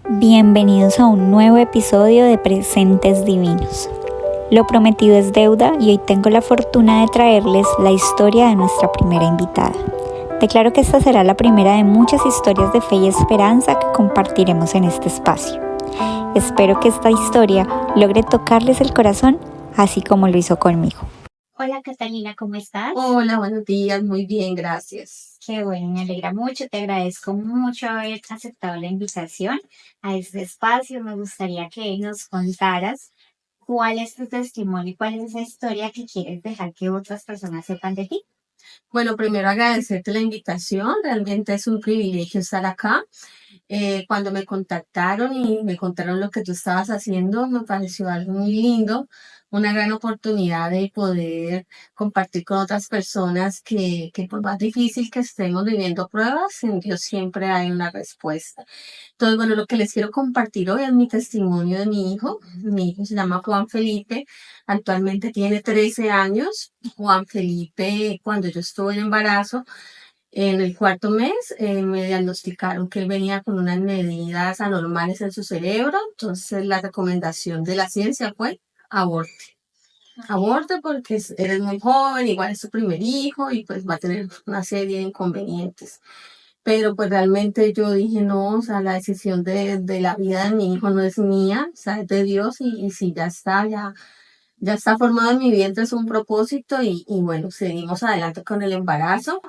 Bienvenidos a un nuevo episodio de Presentes Divinos. Lo prometido es deuda y hoy tengo la fortuna de traerles la historia de nuestra primera invitada. Declaro que esta será la primera de muchas historias de fe y esperanza que compartiremos en este espacio. Espero que esta historia logre tocarles el corazón así como lo hizo conmigo. Hola Catalina, ¿cómo estás? Hola, buenos días, muy bien, gracias. Qué bueno, me alegra mucho, te agradezco mucho haber aceptado la invitación a este espacio. Me gustaría que nos contaras cuál es tu testimonio y cuál es esa historia que quieres dejar que otras personas sepan de ti. Bueno, primero agradecerte la invitación, realmente es un privilegio estar acá. Cuando me contactaron y me contaron lo que tú estabas haciendo, me pareció algo muy lindo, una gran oportunidad de poder compartir con otras personas que por más difícil que estemos viviendo pruebas, en Dios siempre hay una respuesta. Entonces, bueno, lo que les quiero compartir hoy es mi testimonio de mi hijo. Mi hijo se llama Juan Felipe, actualmente tiene 13 años. Juan Felipe, cuando yo estuve en embarazo, en el cuarto mes, me diagnosticaron que él venía con unas medidas anormales en su cerebro. Entonces, la recomendación de la ciencia fue aborte. Aborte porque eres muy joven, igual es su primer hijo y pues va a tener una serie de inconvenientes. Pero pues realmente yo dije, no, o sea, la decisión de la vida de mi hijo no es mía, o sea, es de Dios y si ya está, ya está formado en mi vientre, es un propósito y bueno, seguimos adelante con el embarazo.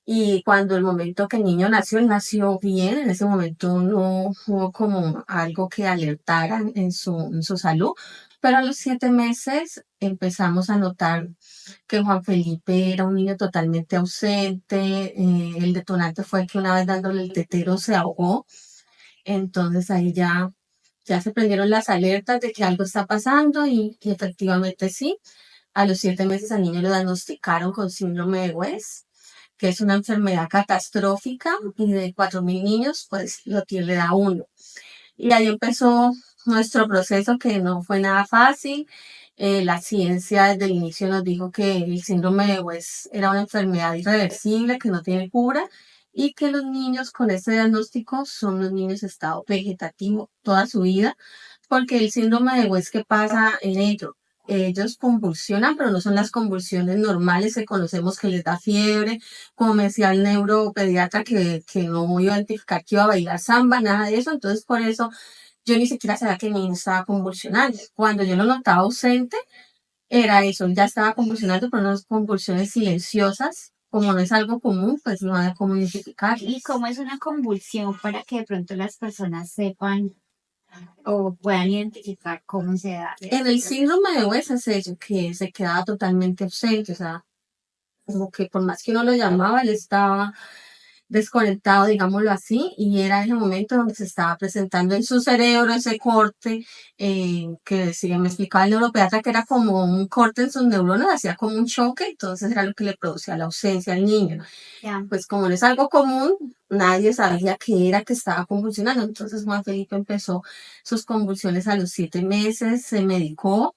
Y cuando el momento que el niño nació, él nació bien, en ese momento no hubo como algo que alertara en su salud, pero a los 7 meses empezamos a notar que Juan Felipe era un niño totalmente ausente. El detonante fue que una vez dándole el tetero se ahogó. Entonces ahí ya se prendieron las alertas de que algo está pasando y efectivamente sí. A los 7 meses al niño lo diagnosticaron con síndrome de West, que es una enfermedad catastrófica y de 4.000 niños, pues lo tiene a uno. Y ahí empezó nuestro proceso que no fue nada fácil. La ciencia desde el inicio nos dijo que el síndrome de West era una enfermedad irreversible, que no tiene cura y que los niños con este diagnóstico son los niños de estado vegetativo toda su vida, porque el síndrome de West, ¿qué pasa en ello? Ellos convulsionan, pero no son las convulsiones normales que conocemos que les da fiebre, como me decía el neuropediatra que no iba a identificar que iba a bailar samba, nada de eso. Entonces, por eso yo ni siquiera sabía que mi niño estaba convulsionando. Cuando yo lo notaba ausente, era eso, él ya estaba convulsionando, pero unas convulsiones silenciosas. Como no es algo común, pues no había cómo identificar. ¿Y cómo es una convulsión para que de pronto las personas sepan o puedan identificar cómo se da? En el síndrome de West es eso, que se quedaba totalmente ausente, o sea, como que por más que uno lo llamaba, él estaba desconectado, digámoslo así, y era ese momento donde se estaba presentando en su cerebro ese corte, que decía, me explicaba el neuropediatra que era como un corte en sus neuronas, hacía como un choque, entonces era lo que le producía la ausencia al niño. Ya. Pues como no es algo común, nadie sabía qué era que estaba convulsionando, entonces Juan Felipe empezó sus convulsiones a los 7 meses, se medicó,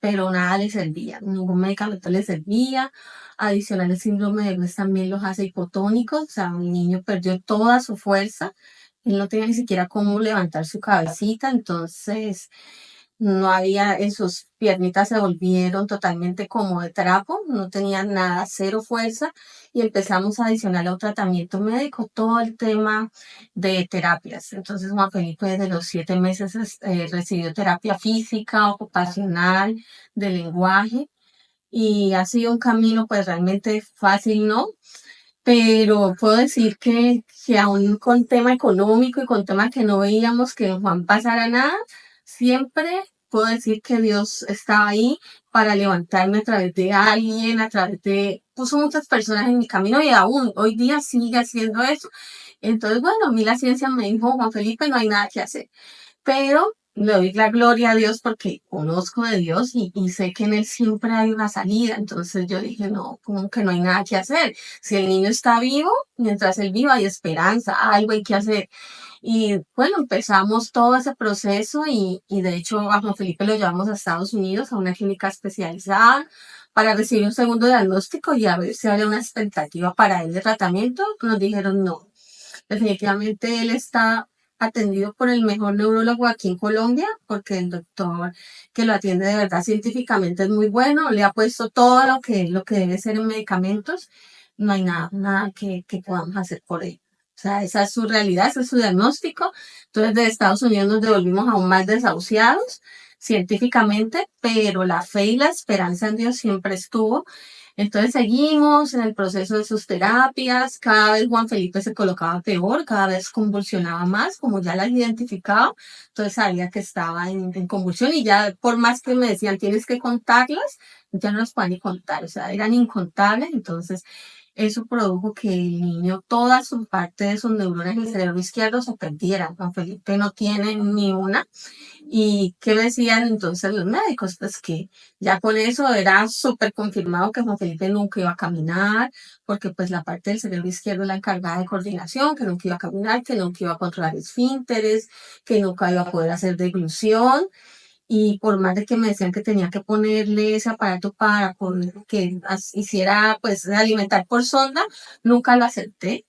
pero nada le servía, ningún medicamento le servía. Adicional, el síndrome de West también los hace hipotónicos, o sea, el niño perdió toda su fuerza, él no tenía ni siquiera cómo levantar su cabecita, entonces no había, en sus piernitas se volvieron totalmente como de trapo, no tenían nada, cero fuerza, y empezamos a adicionar a un tratamiento médico todo el tema de terapias. Entonces Juan Felipe desde los 7 meses recibió terapia física, ocupacional, de lenguaje, y ha sido un camino pues realmente fácil, ¿no? Pero puedo decir que aún con tema económico y con tema que no veíamos que en Juan pasara nada, siempre puedo decir que Dios estaba ahí para levantarme a través de alguien, puso muchas personas en mi camino y aún hoy día sigue haciendo eso. Entonces, bueno, a mí la ciencia me dijo, Juan Felipe, no hay nada que hacer, pero le doy la gloria a Dios porque conozco de Dios y sé que en Él siempre hay una salida. Entonces yo dije, no, como que no hay nada que hacer. Si el niño está vivo, mientras él viva hay esperanza, algo hay que hacer. Y bueno, empezamos todo ese proceso y de hecho a Juan Felipe lo llevamos a Estados Unidos, a una clínica especializada para recibir un segundo diagnóstico y a ver si había una expectativa para él de tratamiento. Nos dijeron no, definitivamente él está atendido por el mejor neurólogo aquí en Colombia, porque el doctor que lo atiende de verdad científicamente es muy bueno, le ha puesto todo lo que debe ser en medicamentos, no hay nada que podamos hacer por él. O sea, esa es su realidad, ese es su diagnóstico. Entonces, de Estados Unidos nos devolvimos aún más desahuciados científicamente, pero la fe y la esperanza en Dios siempre estuvo. Entonces seguimos en el proceso de sus terapias, cada vez Juan Felipe se colocaba peor, cada vez convulsionaba más, como ya las identificaba, entonces sabía que estaba en convulsión y ya por más que me decían tienes que contarlas, ya no las podía ni contar, o sea, eran incontables, entonces eso produjo que el niño, toda su parte de sus neuronas en el cerebro izquierdo se perdieran. Juan Felipe no tiene ni una. ¿Y qué decían entonces los médicos? Pues que ya con eso era súper confirmado que Juan Felipe nunca iba a caminar, porque pues la parte del cerebro izquierdo es la encargada de coordinación, que nunca iba a caminar, que nunca iba a controlar esfínteres, que nunca iba a poder hacer deglución. Y por más de que me decían que tenía que ponerle ese aparato para que hiciera, pues, alimentar por sonda, nunca lo acepté.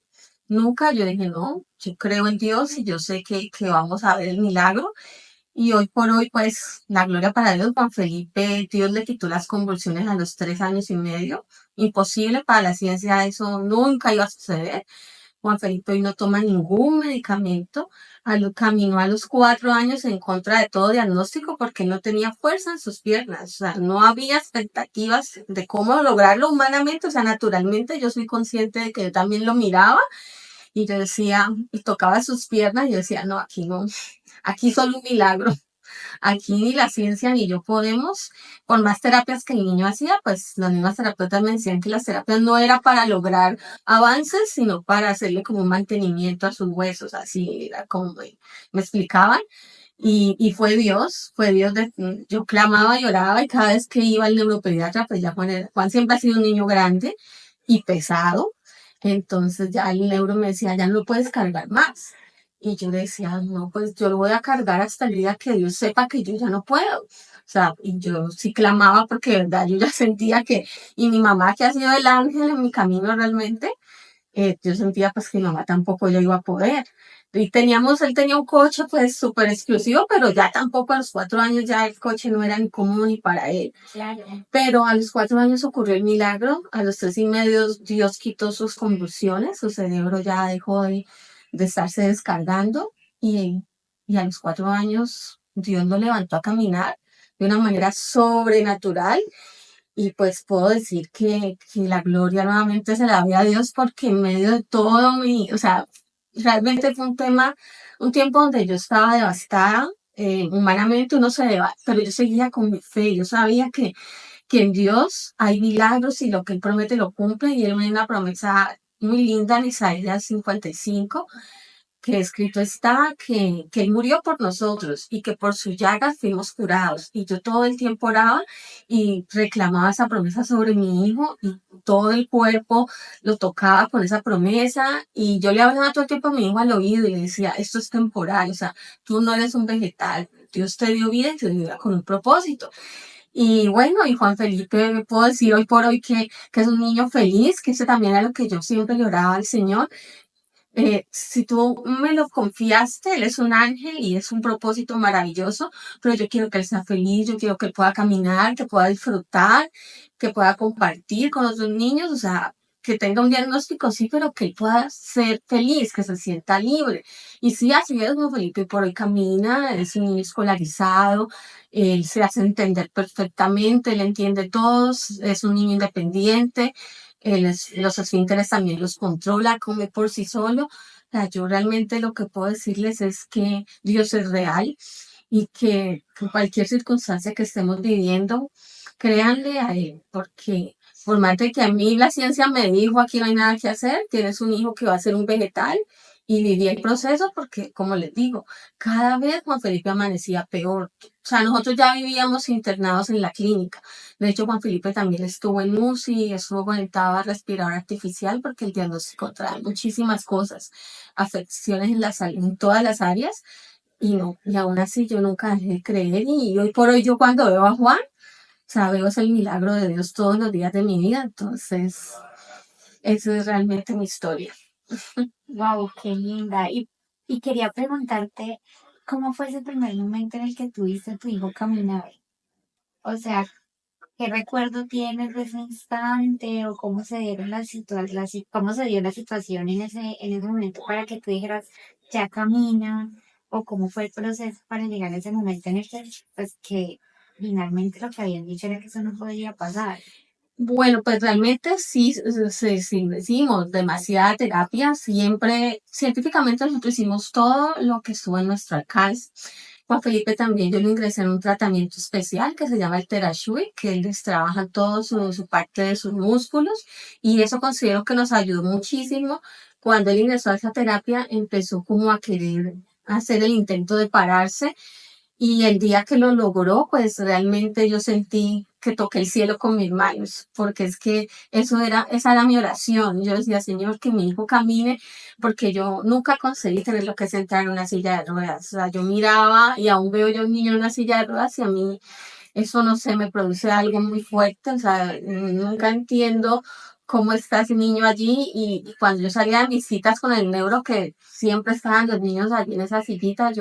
Nunca, yo dije, no, yo creo en Dios y yo sé que vamos a ver el milagro. Y hoy por hoy, pues, la gloria para Dios, Juan Felipe, Dios le quitó las convulsiones a los 3 años y medio. Imposible para la ciencia, eso nunca iba a suceder. Juan Felipe hoy no toma ningún medicamento. Caminó a los 4 años en contra de todo diagnóstico porque no tenía fuerza en sus piernas. O sea, no había expectativas de cómo lograrlo humanamente. O sea, naturalmente yo soy consciente de que yo también lo miraba y yo decía, y tocaba sus piernas y yo decía, no, aquí no, aquí solo un milagro. Aquí ni la ciencia ni yo podemos, por más terapias que el niño hacía, pues las mismas terapeutas me decían que las terapias no era para lograr avances, sino para hacerle como un mantenimiento a sus huesos, así era como me explicaban. Y fue Dios, yo clamaba, lloraba y cada vez que iba al neuropediatra, pues ya Juan siempre ha sido un niño grande y pesado, entonces ya el neuro me decía, ya no puedes cargar más. Y yo le decía, no, pues yo lo voy a cargar hasta el día que Dios sepa que yo ya no puedo. O sea, y yo sí clamaba porque de verdad yo ya sentía que, y mi mamá que ha sido el ángel en mi camino realmente, yo sentía pues que mi mamá tampoco yo iba a poder. Y él tenía un coche pues súper exclusivo, pero ya tampoco a los 4 años ya el coche no era ni cómodo ni para él. Claro. Pero a los 4 años ocurrió el milagro, a los 3 y medio Dios quitó sus convulsiones, su cerebro ya dejó de estarse descargando y a los 4 años Dios lo levantó a caminar de una manera sobrenatural y pues puedo decir que la gloria nuevamente se la doy a Dios porque en medio de todo o sea, realmente fue un tiempo donde yo estaba devastada, humanamente uno se deba, pero yo seguía con mi fe, yo sabía que en Dios hay milagros y lo que Él promete lo cumple y Él me dio una promesa muy linda en Isaías 55 que escrito está que Él murió por nosotros y que por sus llagas fuimos curados. Y yo todo el tiempo oraba y reclamaba esa promesa sobre mi hijo y todo el cuerpo lo tocaba con esa promesa y yo le hablaba todo el tiempo a mi hijo al oído y le decía, esto es temporal, o sea, tú no eres un vegetal, Dios te dio vida y te dio vida con un propósito. Y bueno, y Juan Felipe, puedo decir hoy por hoy que es un niño feliz, que eso también era lo que yo siempre le oraba al Señor, si tú me lo confiaste, él es un ángel y es un propósito maravilloso, pero yo quiero que él sea feliz, yo quiero que él pueda caminar, que pueda disfrutar, que pueda compartir con los niños, o sea, que tenga un diagnóstico, sí, pero que él pueda ser feliz, que se sienta libre. Y sí, así es, Juan Felipe por hoy camina, es un niño escolarizado, él se hace entender perfectamente, él entiende todos, es un niño independiente, los esfínteres también los controla, come por sí solo. O sea, yo realmente lo que puedo decirles es que Dios es real y que cualquier circunstancia que estemos viviendo, créanle a Él, porque por más de que a mí la ciencia me dijo aquí no hay nada que hacer, tienes un hijo que va a ser un vegetal y viví el proceso porque, como les digo, cada vez Juan Felipe amanecía peor. O sea, nosotros ya vivíamos internados en la clínica. De hecho, Juan Felipe también estuvo en UCI, estuvo conectado a respirador artificial porque el diagnóstico trae muchísimas cosas, afecciones en la salud en todas las áreas y no, y aún así yo nunca dejé de creer y hoy por hoy yo cuando veo a Juan, o sea, veo es el milagro de Dios todos los días de mi vida, entonces esa es realmente mi historia. Wow, qué linda. Y Y quería preguntarte, ¿cómo fue ese primer momento en el que tuviste a tu hijo caminar? O sea, ¿qué recuerdo tienes de ese instante o cómo se dieron cómo se dio la situación en ese momento para que tú dijeras, ya camina? ¿O cómo fue el proceso para llegar a ese momento en el que, pues, que finalmente lo que habían dicho era que eso no podía pasar? Bueno, pues realmente sí, sí hicimos demasiada terapia. Siempre, científicamente nosotros hicimos todo lo que estuvo en nuestro alcance. Juan Felipe también yo lo ingresé en un tratamiento especial que se llama el Terashui, que él les trabaja todo su parte de sus músculos y eso considero que nos ayudó muchísimo. Cuando él ingresó a esa terapia empezó como a querer hacer el intento de pararse y el día que lo logró, pues realmente yo sentí que toqué el cielo con mis manos, porque es que esa era mi oración. Yo decía, Señor, que mi hijo camine, porque yo nunca conseguí tener lo que es entrar en una silla de ruedas. O sea, yo miraba y aún veo yo a un niño en una silla de ruedas y a mí eso no sé, me produce algo muy fuerte, o sea, nunca entiendo cómo está ese niño allí y cuando yo salía de mis citas con el neuro, que siempre estaban los niños allí en esa sillita,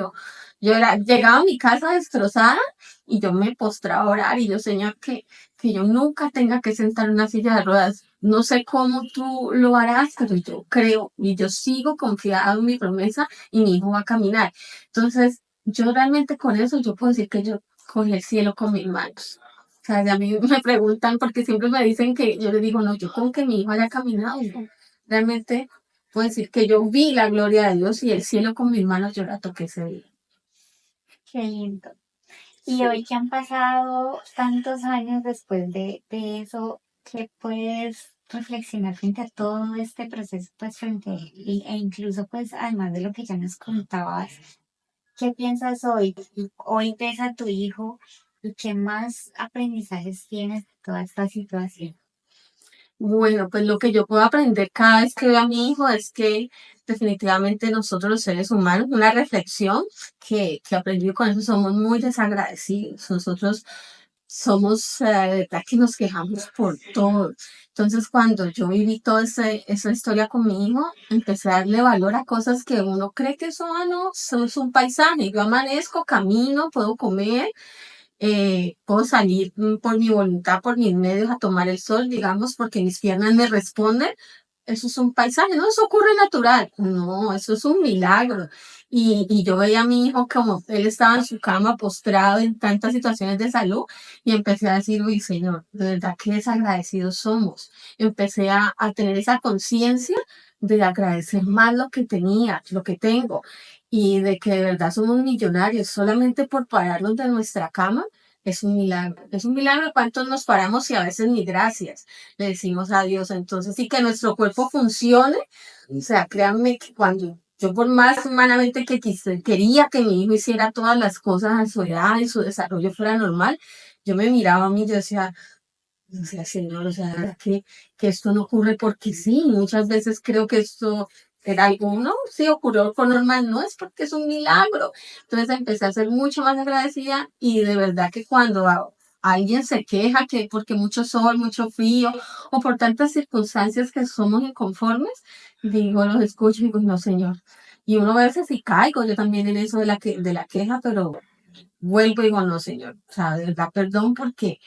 llegaba a mi casa destrozada y yo me postraba a orar y yo, Señor, que yo nunca tenga que sentar en una silla de ruedas. No sé cómo tú lo harás, pero yo creo y yo sigo confiado en mi promesa y mi hijo va a caminar. Entonces, yo realmente con eso, yo puedo decir que yo cogí el cielo con mis manos. O sea, a mí me preguntan porque siempre me dicen que yo les digo, no, yo con que mi hijo haya caminado, no. Realmente puedo decir que yo vi la gloria de Dios y el cielo con mis manos, yo la toqué ese día. Qué lindo. Y hoy Sí. que han pasado tantos años después de eso, ¿qué puedes reflexionar frente a todo este proceso, pues e incluso pues además de lo que ya nos contabas, ¿qué piensas hoy? Hoy ves a tu hijo y qué más aprendizajes tienes de toda esta situación. Bueno, pues lo que yo puedo aprender cada vez que veo a mi hijo es que definitivamente nosotros los seres humanos, una reflexión que aprendí con eso, somos muy desagradecidos. Nosotros somos, de verdad que nos quejamos por todo. Entonces, cuando yo viví toda esa historia con mi hijo, empecé a darle valor a cosas que uno cree que son, ah, no, eso es un paisaje. Yo amanezco, camino, puedo comer, puedo salir por mi voluntad, por mis medios a tomar el sol, digamos, porque mis piernas me responden. Eso es un paisaje, no, eso ocurre natural. No, eso es un milagro. Y yo veía a mi hijo como él estaba en su cama postrado en tantas situaciones de salud y empecé a decir, uy, Señor, de verdad que desagradecidos somos. Empecé a tener esa conciencia de agradecer más lo que tenía, lo que tengo y de que de verdad somos millonarios solamente por pararnos de nuestra cama. Es un milagro, es un milagro cuántos nos paramos y a veces ni gracias le decimos a Dios. Entonces, sí que nuestro cuerpo funcione. O sea, créanme que cuando yo por más humanamente que quería que mi hijo hiciera todas las cosas a su edad y su desarrollo fuera normal, yo me miraba a mí y yo decía, o sea, Señor, o sea, que esto no ocurre porque sí. Muchas veces creo que esto era algo, no, sí ocurrió con normal, no es porque es un milagro. Entonces empecé a ser mucho más agradecida y de verdad que cuando alguien se queja que porque mucho sol, mucho frío o por tantas circunstancias que somos inconformes, digo, los escucho y digo, no, Señor. Y uno a veces sí caigo, yo también en eso de la queja, pero vuelvo y digo, no, Señor, o sea, de verdad, perdón porque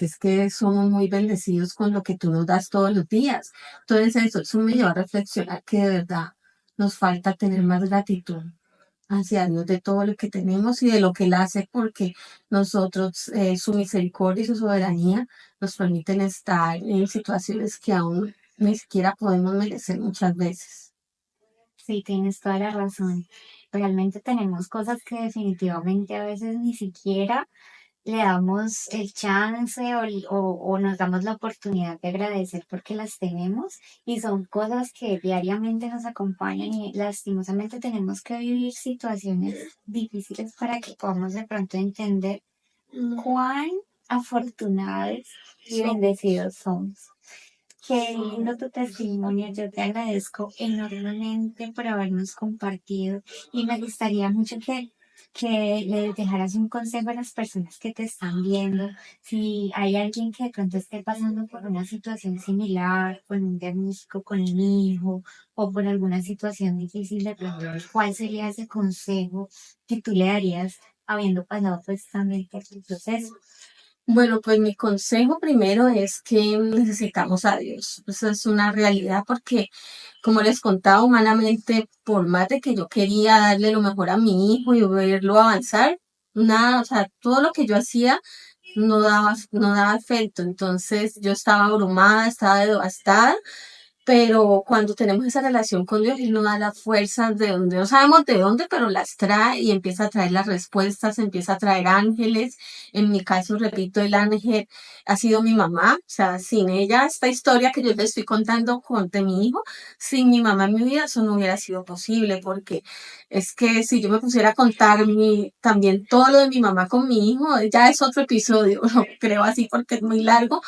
es que somos muy bendecidos con lo que tú nos das todos los días. Entonces eso me lleva a reflexionar que de verdad nos falta tener más gratitud hacia Dios de todo lo que tenemos y de lo que Él hace, porque nosotros, su misericordia y su soberanía nos permiten estar en situaciones que aún ni siquiera podemos merecer muchas veces. Sí, tienes toda la razón. Realmente tenemos cosas que definitivamente a veces ni siquiera le damos el chance o nos damos la oportunidad de agradecer porque las tenemos y son cosas que diariamente nos acompañan y lastimosamente tenemos que vivir situaciones difíciles para que podamos de pronto entender cuán afortunados y bendecidos somos. Qué lindo tu testimonio, yo te agradezco enormemente por habernos compartido y me gustaría mucho que que le dejaras un consejo a las personas que te están viendo, si hay alguien que de pronto esté pasando por una situación similar, con un diagnóstico con un hijo o por alguna situación difícil de pronto, ¿cuál sería ese consejo que tú le darías habiendo pasado pues también por tu proceso? Bueno, pues mi consejo primero es que necesitamos a Dios. Eso es una realidad porque, como les contaba humanamente, por más de que yo quería darle lo mejor a mi hijo y verlo avanzar, nada, o sea, todo lo que yo hacía no daba efecto. Entonces yo estaba abrumada, estaba devastada, pero cuando tenemos esa relación con Dios, Él nos da las fuerzas de donde, no sabemos de dónde, pero las trae y empieza a traer las respuestas, empieza a traer ángeles. En mi caso, repito, el ángel ha sido mi mamá. O sea, sin ella, esta historia que yo le estoy contando de mi hijo, sin mi mamá en mi vida, eso no hubiera sido posible, porque es que si yo me pusiera a contar también todo lo de mi mamá con mi hijo, ya es otro episodio, lo creo así porque es muy largo,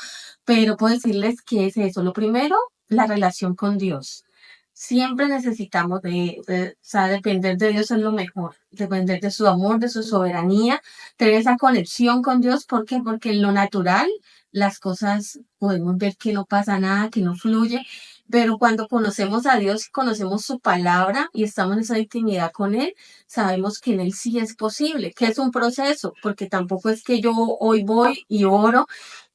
pero puedo decirles que es eso. Lo primero, la relación con Dios. Siempre necesitamos o sea, depender de Dios es lo mejor, depender de su amor, de su soberanía, tener esa conexión con Dios. ¿Por qué? Porque en lo natural las cosas podemos ver que no pasa nada, que no fluye, pero cuando conocemos a Dios, conocemos su palabra y estamos en esa intimidad con Él, sabemos que en Él sí es posible, que es un proceso, porque tampoco es que yo hoy voy y oro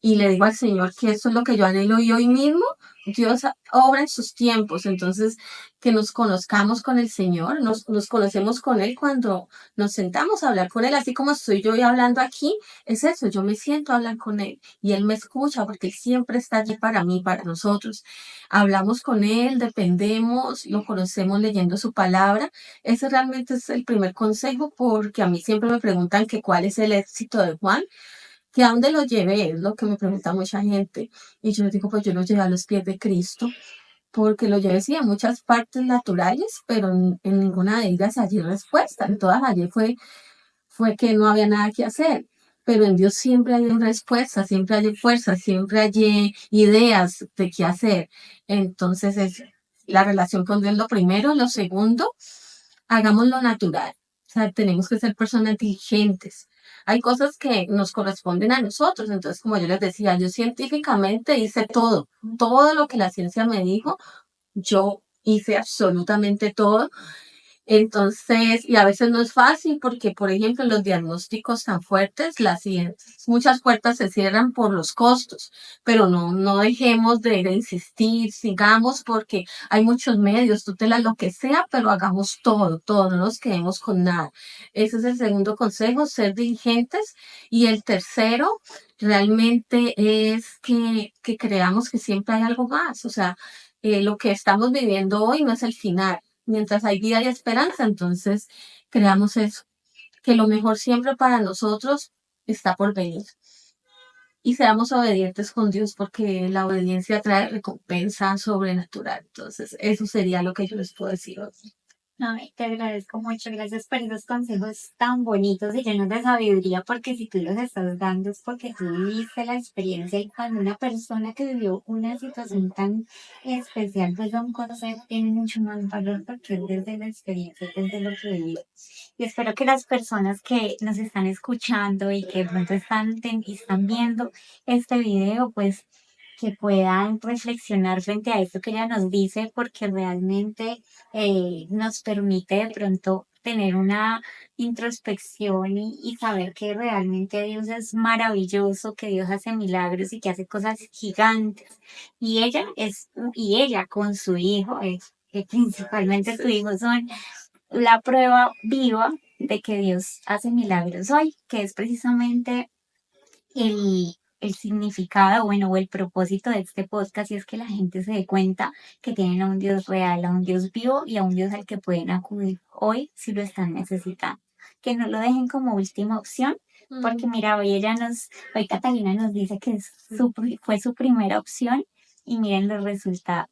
y le digo al Señor que esto es lo que yo anhelo y hoy mismo Dios obra en sus tiempos. Entonces, que nos conozcamos con el Señor, nos conocemos con Él cuando nos sentamos a hablar con Él, así como estoy yo hoy hablando aquí, es eso, yo me siento a hablar con Él y Él me escucha porque Él siempre está allí para mí, para nosotros. Hablamos con Él, dependemos, lo conocemos leyendo su palabra. Ese realmente es el primer consejo porque a mí siempre me preguntan que cuál es el éxito de Juan, que a dónde lo llevé, es lo que me pregunta mucha gente. Y yo les digo, pues yo lo llevé a los pies de Cristo, porque lo llevé sí a muchas partes naturales, pero en ninguna de ellas hallé respuesta. En todas allí fue que no había nada que hacer. Pero en Dios siempre hay respuesta, siempre hay fuerza, siempre hay ideas de qué hacer. Entonces es la relación con Dios lo primero. Lo segundo, hagamos lo natural. O sea, tenemos que ser personas diligentes. Hay cosas que nos corresponden a nosotros. Entonces, como yo les decía, yo científicamente hice todo lo que la ciencia me dijo, yo hice absolutamente todo. Entonces, y a veces no es fácil porque, por ejemplo, los diagnósticos tan fuertes, muchas puertas se cierran por los costos, pero no dejemos de insistir, sigamos porque hay muchos medios, tutela, lo que sea, pero hagamos todo, no nos quedemos con nada. Ese es el segundo consejo, ser diligentes. Y el tercero, realmente es que creamos que siempre hay algo más, o sea, lo que estamos viviendo hoy no es el final. Mientras hay vida y esperanza, entonces creamos eso, que lo mejor siempre para nosotros está por venir. Y seamos obedientes con Dios porque la obediencia trae recompensa sobrenatural. Entonces, eso sería lo que yo les puedo decir hoy. Ay, te agradezco mucho, gracias por esos consejos tan bonitos y llenos de sabiduría, porque si tú los estás dando es porque tú viviste la experiencia y cuando una persona que vivió una situación tan especial pues da un consejo tiene mucho más valor porque es desde la experiencia, es desde lo que vivió. Y espero que las personas que nos están escuchando y que de pronto están viendo este video pues que puedan reflexionar frente a esto que ella nos dice porque realmente nos permite de pronto tener una introspección y saber que realmente Dios es maravilloso, que Dios hace milagros y que hace cosas gigantes. Y ella con su hijo, que principalmente su hijo son la prueba viva de que Dios hace milagros hoy, que es precisamente el significado, bueno, o el propósito de este podcast, y es que la gente se dé cuenta que tienen a un Dios real, a un Dios vivo y a un Dios al que pueden acudir hoy si lo están necesitando. Que no lo dejen como última opción, porque mira, hoy Catalina nos dice que fue su primera opción y miren los resultados.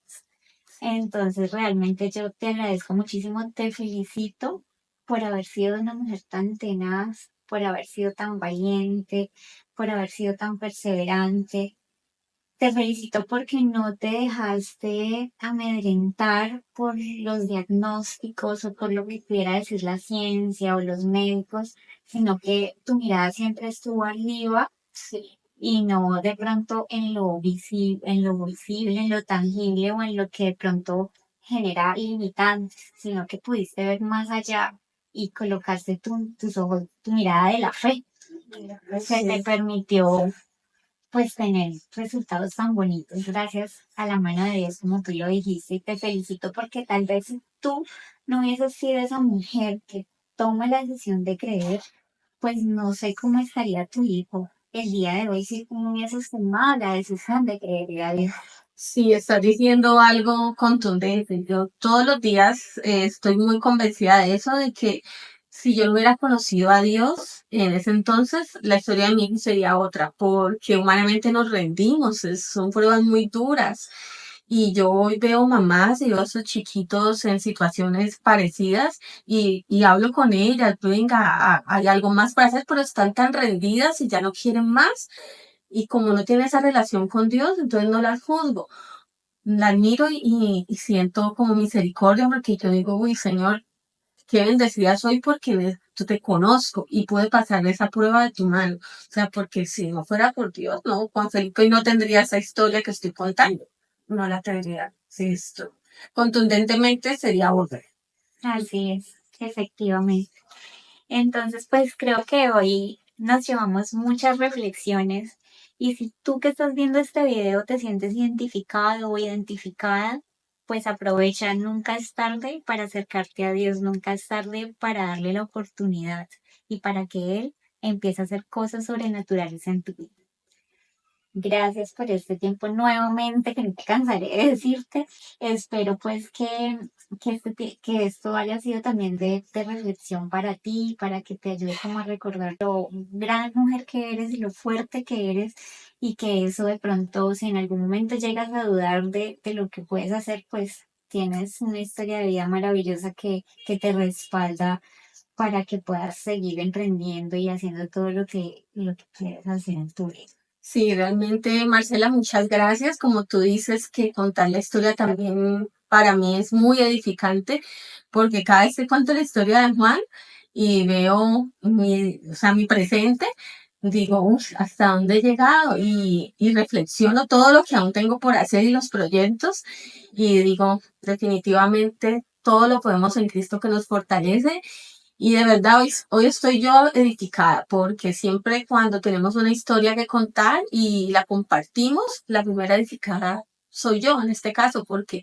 Entonces, realmente yo te agradezco muchísimo, te felicito por haber sido una mujer tan tenaz, por haber sido tan valiente, por haber sido tan perseverante. Te felicito porque no te dejaste amedrentar por los diagnósticos o por lo que pudiera decir la ciencia o los médicos, sino que tu mirada siempre estuvo arriba. Sí. Y no de pronto en lo tangible o en lo que de pronto genera limitantes, sino que pudiste ver más allá y colocaste tus ojos, tu mirada de la fe, que te Sí. permitió pues tener resultados tan bonitos gracias a la mano de Dios, como tú lo dijiste, y te felicito porque tal vez si tú no hubieses sido esa mujer que toma la decisión de creer, pues no sé cómo estaría tu hijo el día de hoy si tú no hubieses tomado la decisión de creer a Dios. Sí, estás diciendo algo contundente. Yo todos los días estoy muy convencida de eso, de que si yo no hubiera conocido a Dios en ese entonces, la historia de mi hijo sería otra, porque humanamente nos rendimos, son pruebas muy duras. Y yo hoy veo mamás y veo a sus chiquitos en situaciones parecidas y hablo con ellas, venga, hay algo más para hacer, pero están tan rendidas y ya no quieren más. Y como no tiene esa relación con Dios, entonces no las juzgo, la admiro y siento como misericordia porque yo digo, uy, Señor, qué bendecida soy porque yo te conozco y pude pasar esa prueba de tu mano. O sea, porque si no fuera por Dios, no, Juan Felipe no tendría esa historia que estoy contando. No la tendría. Sí, esto contundentemente sería otra. Así es, efectivamente. Entonces, pues creo que hoy nos llevamos muchas reflexiones y si tú que estás viendo este video te sientes identificado o identificada, pues aprovecha, nunca es tarde para acercarte a Dios, nunca es tarde para darle la oportunidad y para que Él empiece a hacer cosas sobrenaturales en tu vida. Gracias por este tiempo nuevamente, que no te cansaré de decirte. Espero pues que esto haya sido también de reflexión para ti, para que te ayude como a recordar lo gran mujer que eres y lo fuerte que eres y que eso de pronto, si en algún momento llegas a dudar de lo que puedes hacer, pues tienes una historia de vida maravillosa que te respalda para que puedas seguir emprendiendo y haciendo todo lo que quieres hacer en tu vida. Sí, realmente, Marcela, muchas gracias. Como tú dices, que contar la historia también para mí es muy edificante, porque cada vez que cuento la historia de Juan y veo o sea, mi presente, digo, "Uf, ¿hasta dónde he llegado?" Y reflexiono todo lo que aún tengo por hacer y los proyectos, y digo, definitivamente todo lo podemos en Cristo que nos fortalece y de verdad hoy estoy yo edificada porque siempre cuando tenemos una historia que contar y la compartimos, la primera edificada soy yo en este caso porque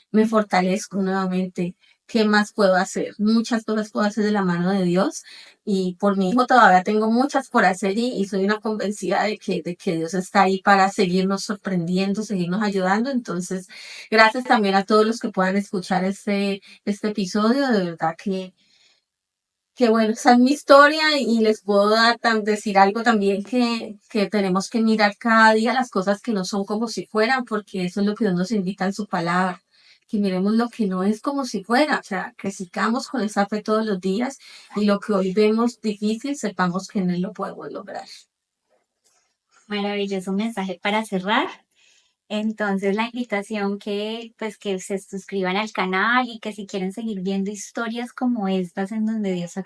me fortalezco nuevamente. ¿Qué más puedo hacer? Muchas cosas puedo hacer de la mano de Dios y por mi hijo todavía tengo muchas por hacer y soy una convencida de que Dios está ahí para seguirnos sorprendiendo, seguirnos ayudando. Entonces, gracias también a todos los que puedan escuchar este episodio. De verdad que bueno, esa es mi historia y les puedo decir algo también que tenemos que mirar cada día las cosas que no son como si fueran, porque eso es lo que Dios nos invita en su palabra, que miremos lo que no es como si fuera, o sea, que sigamos con esa fe todos los días y lo que hoy vemos difícil, sepamos que en Él lo podemos lograr. Maravilloso mensaje para cerrar. Entonces la invitación que pues que se suscriban al canal y que si quieren seguir viendo historias como estas en donde Dios ha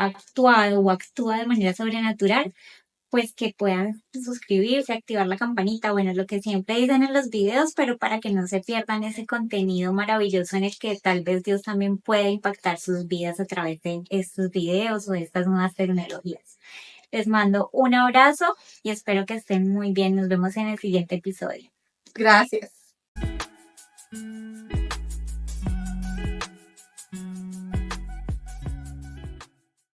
actuado o actúa de manera sobrenatural, pues que puedan suscribirse, activar la campanita, bueno, lo que siempre dicen en los videos, pero para que no se pierdan ese contenido maravilloso en el que tal vez Dios también pueda impactar sus vidas a través de estos videos o de estas nuevas tecnologías. Les mando un abrazo y espero que estén muy bien. Nos vemos en el siguiente episodio. Gracias.